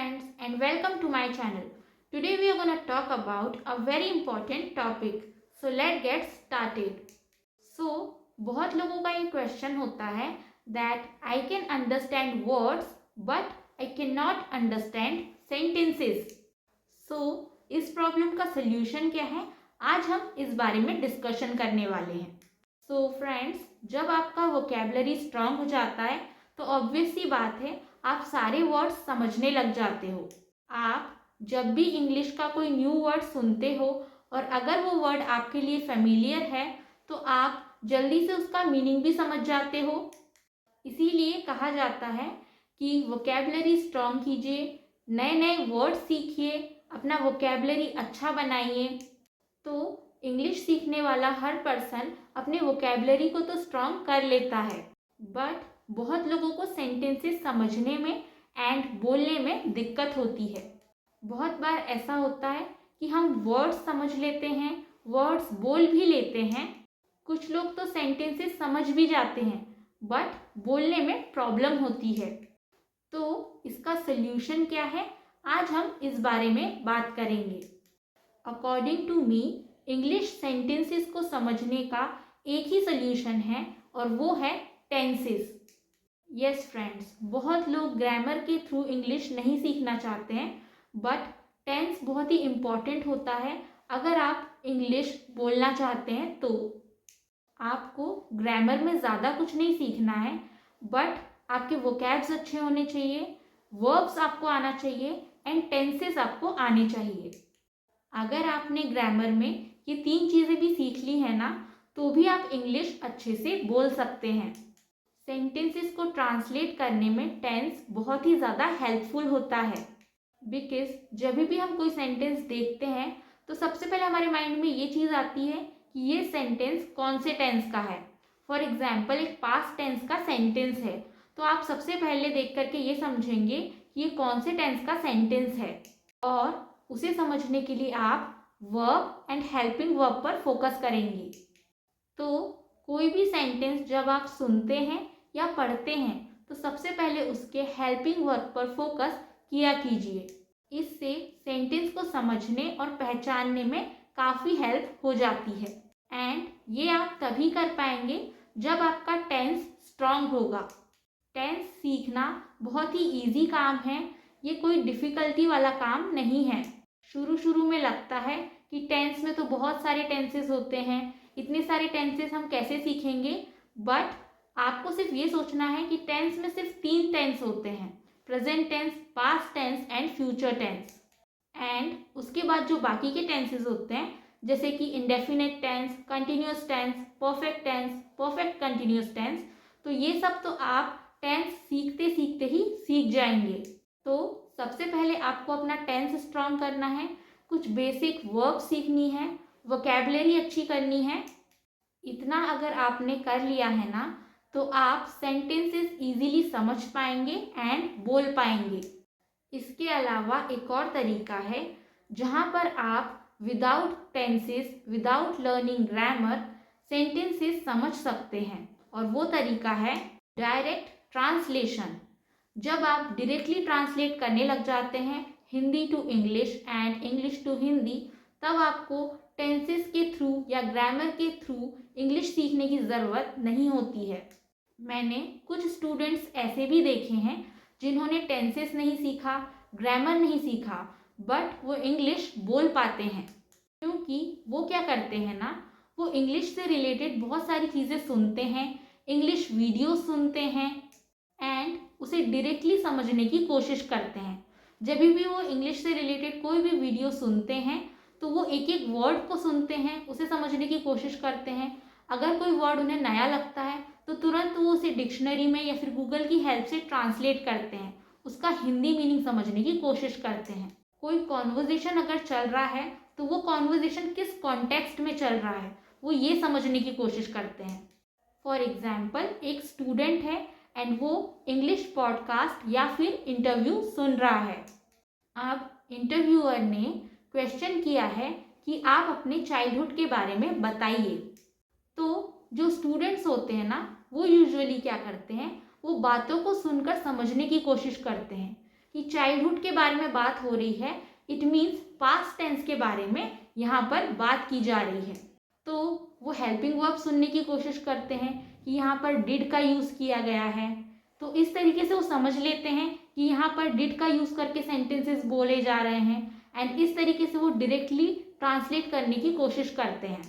friends and welcome to my channel. Today we are going to talk about a very important topic. So let's get started. So बहुत लोगों का ये question होता है that I can understand words but I cannot understand sentences. So इस problem का solution क्या है, आज हम इस बारे में डिस्कशन करने वाले हैं. सो फ्रेंड्स, जब आपका वोकेबलरी स्ट्रांग हो जाता है तो ऑब्वियस सी बात है आप सारे वर्ड्स समझने लग जाते हो. आप जब भी इंग्लिश का कोई न्यू वर्ड सुनते हो और अगर वो वर्ड आपके लिए फेमिलियर है तो आप जल्दी से उसका मीनिंग भी समझ जाते हो. इसीलिए कहा जाता है कि वोकेबलरी स्ट्रांग कीजिए, नए नए वर्ड सीखिए, अपना वोकेबलरी अच्छा बनाइए. तो इंग्लिश सीखने वाला हर पर्सन अपने वोकेबलरी को तो स्ट्रांग कर लेता है, बट बहुत लोगों को सेंटेंसेस समझने में एंड बोलने में दिक्कत होती है. बहुत बार ऐसा होता है कि हम वर्ड्स समझ लेते हैं, वर्ड्स बोल भी लेते हैं. कुछ लोग तो सेंटेंसेस समझ भी जाते हैं बट बोलने में प्रॉब्लम होती है. तो इसका सल्यूशन क्या है, आज हम इस बारे में बात करेंगे. According to me, English sentences को समझने का एक ही सल्यूशन है और वो है टेंसेस. यस फ्रेंड्स, बहुत लोग ग्रामर के थ्रू इंग्लिश नहीं सीखना चाहते हैं बट टेंस बहुत ही इम्पॉर्टेंट होता है. अगर आप इंग्लिश बोलना चाहते हैं तो आपको ग्रामर में ज़्यादा कुछ नहीं सीखना है, बट आपके वोकैब्स अच्छे होने चाहिए, वर्ब्स आपको आना चाहिए एंड टेंसेस आपको आने चाहिए. अगर आपने ग्रामर में ये 3 चीज़ें भी सीख ली है ना, तो भी आप इंग्लिश अच्छे से बोल सकते हैं. सेंटेंसेस को ट्रांसलेट करने में टेंस बहुत ही ज़्यादा हेल्पफुल होता है, बिकॉज जब भी हम कोई सेंटेंस देखते हैं तो सबसे पहले हमारे माइंड में ये चीज़ आती है कि ये सेंटेंस कौन से टेंस का है. फॉर एग्जाम्पल, एक पास्ट टेंस का सेंटेंस है तो आप सबसे पहले देख करके ये समझेंगे कि ये कौन से टेंस का सेंटेंस है, और उसे समझने के लिए आप वर्ब एंड हेल्पिंग वर्ब पर फोकस करेंगे. तो कोई भी सेंटेंस जब आप सुनते हैं या पढ़ते हैं तो सबसे पहले उसके हेल्पिंग वर्ब पर फोकस किया कीजिए. इससे सेंटेंस को समझने और पहचानने में काफ़ी हेल्प हो जाती है. एंड ये आप तभी कर पाएंगे जब आपका टेंस स्ट्रांग होगा. टेंस सीखना बहुत ही इजी काम है, ये कोई डिफ़िकल्टी वाला काम नहीं है. शुरू में लगता है कि टेंस में तो बहुत सारे टेंसेस होते हैं, इतने सारे टेंसेस हम कैसे सीखेंगे. बट आपको सिर्फ ये सोचना है कि टेंस में सिर्फ 3 टेंस होते हैं, present tense, past tense and future tense. And उसके बाद जो बाकी के टेंसेस होते हैं जैसे कि indefinite tense, continuous tense, perfect tense, perfect continuous tense, तो ये सब तो आप टेंस सीखते सीखते ही सीख जाएंगे. तो सबसे पहले आपको अपना टेंस स्ट्रांग करना है, कुछ बेसिक वर्ब सीखनी है, वोकेबलरी अच्छी करनी है. इतना अगर आपने कर लिया है ना तो आप सेंटेंसेस इजीली समझ पाएंगे एंड बोल पाएंगे. इसके अलावा एक और तरीका है जहाँ पर आप without tenses, without learning grammar sentences समझ सकते हैं, और वो तरीका है डायरेक्ट ट्रांसलेशन. जब आप डायरेक्टली ट्रांसलेट करने लग जाते हैं Hindi to English and English to Hindi, तब आपको टेंसेस के थ्रू या ग्रामर के थ्रू इंग्लिश सीखने की ज़रूरत नहीं होती है. मैंने कुछ स्टूडेंट्स ऐसे भी देखे हैं जिन्होंने टेंसेस नहीं सीखा, ग्रामर नहीं सीखा, बट वो इंग्लिश बोल पाते हैं. क्योंकि वो क्या करते हैं ना, वो इंग्लिश से रिलेटेड बहुत सारी चीज़ें सुनते हैं, इंग्लिश वीडियो सुनते हैं एंड उसे डायरेक्टली समझने की कोशिश करते हैं. जब भी वो इंग्लिश से रिलेटेड कोई भी वीडियो सुनते हैं तो वो एक एक वर्ड को सुनते हैं, उसे समझने की कोशिश करते हैं. अगर कोई वर्ड उन्हें नया लगता है तो तुरंत वो उसे डिक्शनरी में या फिर गूगल की हेल्प से ट्रांसलेट करते हैं, उसका हिंदी मीनिंग समझने की कोशिश करते हैं. कोई कॉन्वर्जेशन अगर चल रहा है तो वो कॉन्वर्जेशन किस कॉन्टेक्स्ट में चल रहा है वो ये समझने की कोशिश करते हैं. फॉर एग्जाम्पल, एक स्टूडेंट है एंड वो इंग्लिश पॉडकास्ट या फिर इंटरव्यू सुन रहा है. अब इंटरव्यूअर ने क्वेश्चन किया है कि आप अपने चाइल्डहुड के बारे में बताइए. तो जो स्टूडेंट्स होते हैं ना, वो यूजुअली क्या करते हैं, वो बातों को सुनकर समझने की कोशिश करते हैं. कि चाइल्डहुड के बारे में बात हो रही है, इट मीन्स पास्ट टेंस के बारे में यहाँ पर बात की जा रही है। तो वो हेल्पिंग वर्ब सुनने की कोशिश करते हैं कि यहाँ पर डिड का यूज़ किया गया है, तो इस तरीके से वो समझ लेते हैं कि यहाँ पर डिड का यूज़ करके सेंटेंसेस बोले जा रहे हैं, एंड इस तरीके से वो डायरेक्टली ट्रांसलेट करने की कोशिश करते हैं।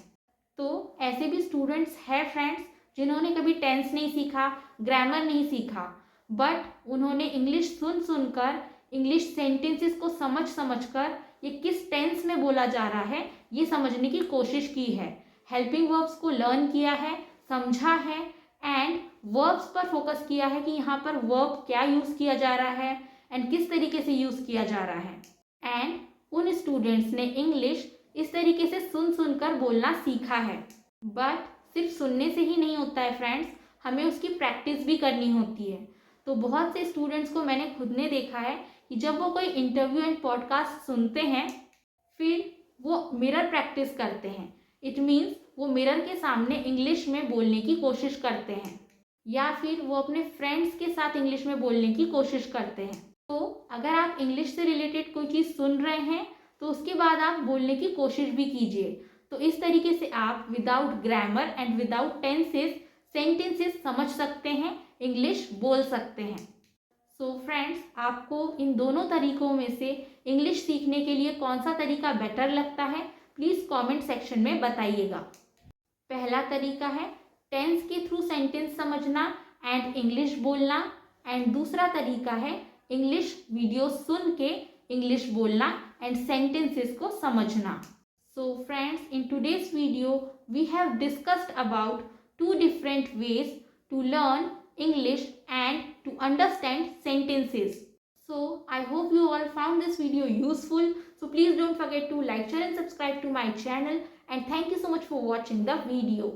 तो ऐसे भी स्टूडेंट्स हैं फ्रेंड्स जिन्होंने कभी टेंस नहीं सीखा, ग्रामर नहीं सीखा, बट उन्होंने इंग्लिश सुन सुनकर, इंग्लिश सेंटेंसेस को समझ समझकर ये किस टेंस में बोला जा रहा है ये समझने की कोशिश की है। हेल्पिंग वर्ब्स को लर्न किया है, समझा है, एंड वर्ब्स पर फोकस किया है कि यहाँ पर वर्ब क्या यूज़ किया जा रहा है एंड किस तरीके से यूज़ किया जा रहा है। एंड उन स्टूडेंट्स ने इंग्लिश इस तरीके से सुन सुनकर बोलना सीखा है। बट सिर्फ सुनने से ही नहीं होता है फ्रेंड्स, हमें उसकी प्रैक्टिस भी करनी होती है। तो बहुत से स्टूडेंट्स को मैंने खुद ने देखा है कि जब वो कोई इंटरव्यू एंड पॉडकास्ट सुनते हैं, फिर वो मिरर प्रैक्टिस करते हैं। इट मीन्स वो मिरर के सामने इंग्लिश में बोलने की कोशिश करते हैं, या फिर वो अपने फ्रेंड्स के साथ इंग्लिश में बोलने की कोशिश करते हैं। तो अगर आप इंग्लिश से रिलेटेड कोई चीज़ सुन रहे हैं तो उसके बाद आप बोलने की कोशिश भी कीजिए। तो इस तरीके से आप without grammar and without tenses sentences समझ सकते हैं, इंग्लिश बोल सकते हैं। सो फ्रेंड्स, आपको इन दोनों तरीकों में से इंग्लिश सीखने के लिए कौन सा तरीका बेटर लगता है, प्लीज़ कमेंट सेक्शन में बताइएगा। पहला तरीका है टेंस के थ्रू सेंटेंस समझना एंड इंग्लिश बोलना, एंड दूसरा तरीका है इंग्लिश वीडियो सुन के इंग्लिश बोलना एंड सेंटेंसेस को समझना। So friends, in today's video we have discussed about two different ways to learn English and to understand sentences. So I hope you all found this video useful. So please don't forget to like, share and subscribe to my channel, and thank you so much for watching the video.